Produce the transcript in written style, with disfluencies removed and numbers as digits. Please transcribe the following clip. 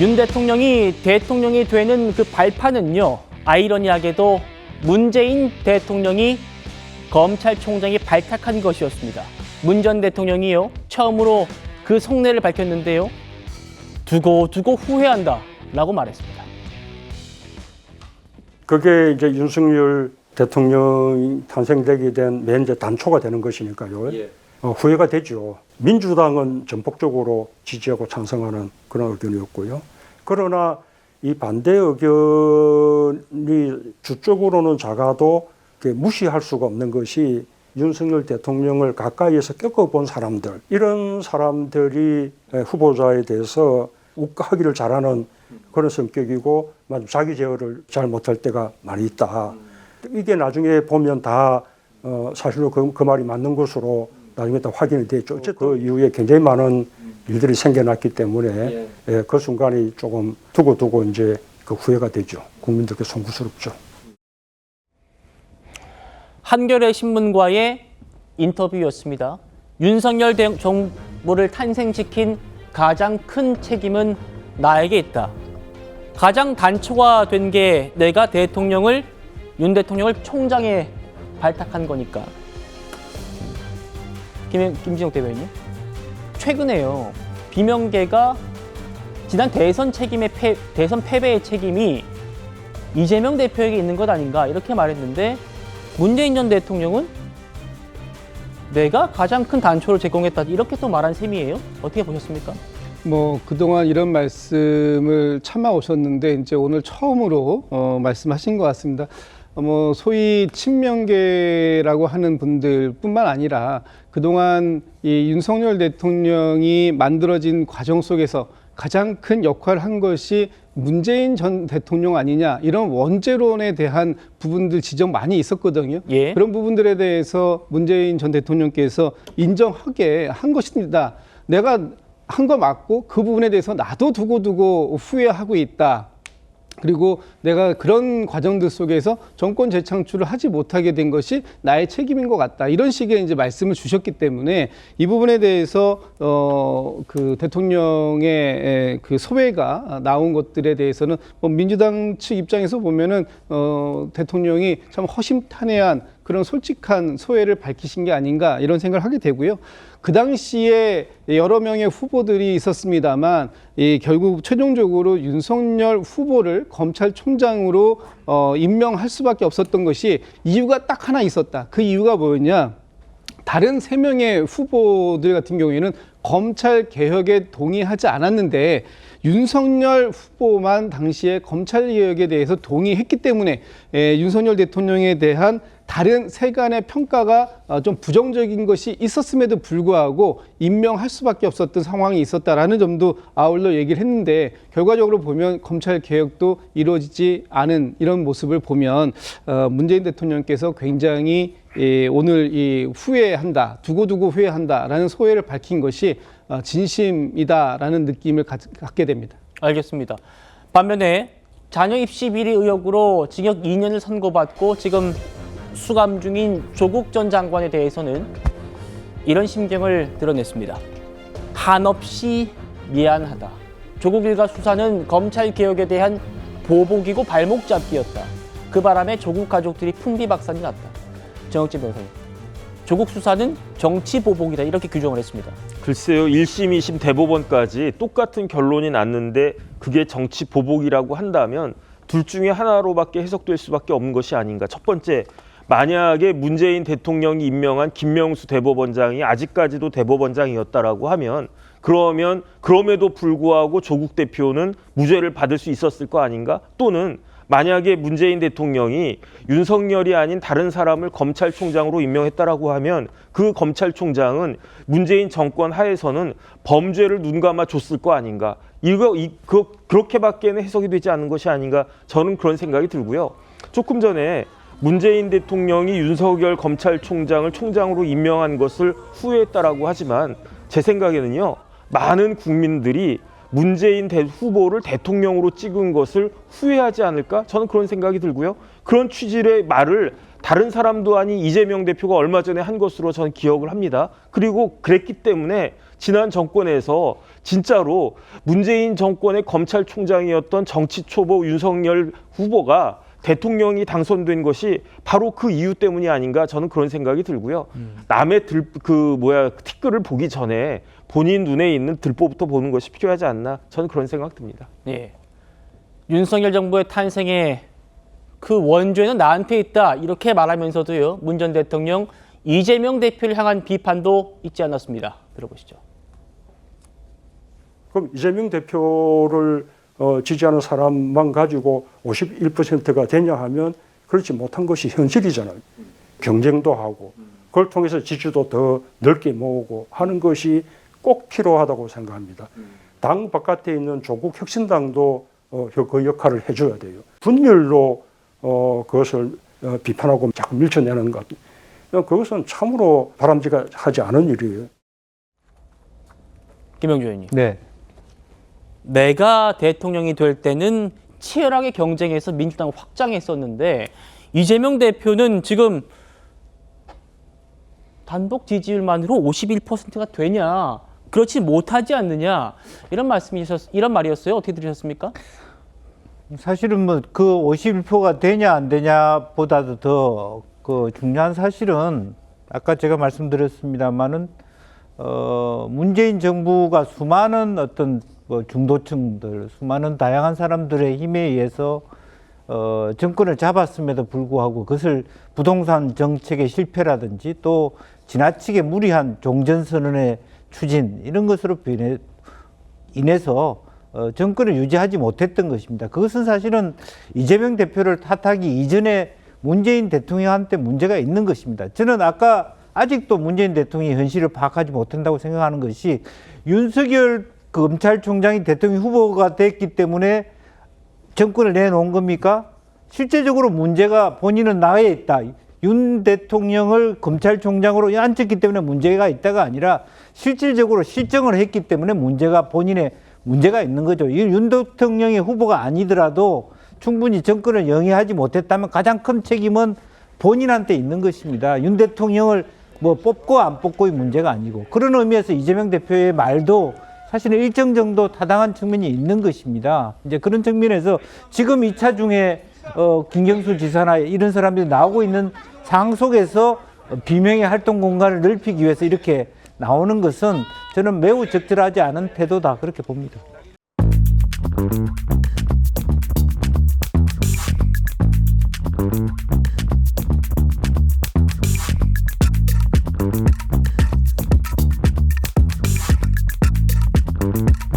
윤 대통령이 대통령이 되는 그 발판은요, 아이러니하게도 문재인 대통령이 검찰총장이 발탁한 것이었습니다. 문 전 대통령이요, 처음으로 그 속내를 밝혔는데요, 두고 후회한다라고 말했습니다. 그게 이제 윤석열 대통령이 탄생되게 된 맨 이제 단초가 되는 것이니까요. 예. 후회가 되죠. 민주당은 전폭적으로 지지하고 찬성하는 그런 의견이었고요. 그러나 이 반대 의견이 주적으로는 작아도 무시할 수가 없는 것이 윤석열 대통령을 가까이에서 겪어본 사람들, 이런 사람들이 후보자에 대해서 욱하기를 잘하는 그런 성격이고 자기 제어를 잘 못할 때가 많이 있다. 이게 나중에 보면 다 사실로 그 말이 맞는 것으로 나중에 다 확인이 됐죠. 어쨌든 그 이후에 굉장히 많은 일들이 생겨났기 때문에 그 순간이 조금 두고 이제 그 후회가 되죠. 국민들께 송구스럽죠. 한겨레 신문과의 인터뷰였습니다. 윤석열 정부를 탄생시킨 가장 큰 책임은 나에게 있다. 가장 단초가 된 게 내가 윤 대통령을 총장에 발탁한 거니까. 김진욱 대변인, 최근에요, 비명계가 지난 대선 패배의 책임이 이재명 대표에게 있는 것 아닌가 이렇게 말했는데, 문재인 전 대통령은 내가 가장 큰 단초를 제공했다 이렇게 또 말한 셈이에요. 어떻게 보셨습니까? 그동안 이런 말씀을 참아 오셨는데 이제 오늘 처음으로 말씀하신 것 같습니다. 소위 친명계라고 하는 분들뿐만 아니라 그동안 이 윤석열 대통령이 만들어진 과정 속에서 가장 큰 역할을 한 것이 문재인 전 대통령 아니냐, 이런 원죄론에 대한 부분들 지적 많이 있었거든요. 예. 그런 부분들에 대해서 문재인 전 대통령께서 인정하게 한 것입니다. 내가 한 거 맞고 그 부분에 대해서 나도 두고 후회하고 있다. 그리고 내가 그런 과정들 속에서 정권 재창출을 하지 못하게 된 것이 나의 책임인 것 같다. 이런 식의 이제 말씀을 주셨기 때문에 이 부분에 대해서 그 대통령의 그 소회가 나온 것들에 대해서는 민주당 측 입장에서 보면은 대통령이 참 허심탄회한 그런 솔직한 소회를 밝히신 게 아닌가 이런 생각을 하게 되고요. 그 당시에 여러 명의 후보들이 있었습니다만 결국 최종적으로 윤석열 후보를 검찰총장으로 임명할 수밖에 없었던 것이 이유가 딱 하나 있었다. 그 이유가 뭐였냐? 다른 3명의 후보들 같은 경우에는 검찰 개혁에 동의하지 않았는데 윤석열 후보만 당시에 검찰 개혁에 대해서 동의했기 때문에 윤석열 대통령에 대한 다른 세간의 평가가 좀 부정적인 것이 있었음에도 불구하고 임명할 수밖에 없었던 상황이 있었다라는 점도 아울러 얘기를 했는데, 결과적으로 보면 검찰 개혁도 이루어지지 않은 이런 모습을 보면 문재인 대통령께서 굉장히 오늘 이 후회한다, 두고 후회한다라는 소회를 밝힌 것이 진심이다라는 느낌을 갖게 됩니다. 알겠습니다. 반면에 자녀 입시 비리 의혹으로 징역 2년을 선고받고 지금 수감 중인 조국 전 장관에 대해서는 이런 심경을 드러냈습니다. 한없이 미안하다. 조국 일가 수사는 검찰 개혁에 대한 보복이고 발목 잡기였다. 그 바람에 조국 가족들이 풍비박산이 났다. 정혁진 변호사님, 조국 수사는 정치 보복이다 이렇게 규정을 했습니다. 글쎄요, 1심, 2심 대법원까지 똑같은 결론이 났는데 그게 정치 보복이라고 한다면 둘 중에 하나로밖에 해석될 수밖에 없는 것이 아닌가. 첫 번째, 만약에 문재인 대통령이 임명한 김명수 대법원장이 아직까지도 대법원장이었다라고 하면 그러면 그럼에도 불구하고 조국 대표는 무죄를 받을 수 있었을 거 아닌가? 또는 만약에 문재인 대통령이 윤석열이 아닌 다른 사람을 검찰총장으로 임명했다라고 하면 그 검찰총장은 문재인 정권 하에서는 범죄를 눈감아 줬을 거 아닌가? 그렇게밖에는 해석이 되지 않는 것이 아닌가? 저는 그런 생각이 들고요. 조금 전에 문재인 대통령이 윤석열 검찰총장을 총장으로 임명한 것을 후회했다라고 하지만 제 생각에는요, 많은 국민들이 문재인 후보를 대통령으로 찍은 것을 후회하지 않을까? 저는 그런 생각이 들고요. 그런 취지의 말을 다른 사람도 아닌 이재명 대표가 얼마 전에 한 것으로 저는 기억을 합니다. 그리고 그랬기 때문에 지난 정권에서 진짜로 문재인 정권의 검찰총장이었던 정치 초보 윤석열 후보가 대통령이 당선된 것이 바로 그 이유 때문이 아닌가 저는 그런 생각이 들고요. 남의 티끌을 보기 전에 본인 눈에 있는 들보부터 보는 것이 필요하지 않나 저는 그런 생각 듭니다. 예. 윤석열 정부의 탄생에 그 원죄는 나한테 있다 이렇게 말하면서도요. 문 전 대통령 이재명 대표를 향한 비판도 있지 않았습니다. 들어보시죠. 그럼 이재명 대표를 지지하는 사람만 가지고 51%가 되냐 하면 그렇지 못한 것이 현실이잖아요. 경쟁도 하고 그걸 통해서 지지도 더 넓게 모으고 하는 것이 꼭 필요하다고 생각합니다. 당 바깥에 있는 조국 혁신당도 그 역할을 해줘야 돼요. 분열로 그것을 비판하고 자꾸 밀쳐내는 것, 그것은 참으로 바람직하지 않은 일이에요. 김영주 의원님. 네. 내가 대통령이 될 때는 치열하게 경쟁해서 민주당을 확장했었는데 이재명 대표는 지금 단독 지지율만으로 51%가 되냐? 그렇지 못하지 않느냐? 이런 말이었어요. 어떻게 들으셨습니까? 사실은 뭐 그 51%가 되냐 안 되냐 보다도 더 그 중요한 사실은 아까 제가 말씀드렸습니다만은 문재인 정부가 수많은 어떤 뭐 중도층들, 수많은 다양한 사람들의 힘에 의해서 정권을 잡았음에도 불구하고 그것을 부동산 정책의 실패라든지 또 지나치게 무리한 종전선언의 추진 이런 것으로 인해서 정권을 유지하지 못했던 것입니다. 그것은 사실은 이재명 대표를 탓하기 이전에 문재인 대통령한테 문제가 있는 것입니다. 저는 아까 아직도 문재인 대통령이 현실을 파악하지 못한다고 생각하는 것이 윤석열 검찰총장이 대통령 후보가 됐기 때문에 정권을 내놓은 겁니까? 실제적으로 문제가 본인은 나에 있다. 윤 대통령을 검찰총장으로 앉혔기 때문에 문제가 있다가 아니라 실질적으로 실정을 했기 때문에 본인의 문제가 있는 거죠. 윤 대통령이 후보가 아니더라도 충분히 정권을 영위하지 못했다면 가장 큰 책임은 본인한테 있는 것입니다. 윤 대통령을 뭐 뽑고 안 뽑고의 문제가 아니고 그런 의미에서 이재명 대표의 말도 사실은 일정 정도 타당한 측면이 있는 것입니다. 이제 그런 측면에서 지금 2차 중에 김경수 지사나 이런 사람들이 나오고 있는 상황 속에서 비명의 활동 공간을 넓히기 위해서 이렇게 나오는 것은 저는 매우 적절하지 않은 태도다 그렇게 봅니다. Thank you.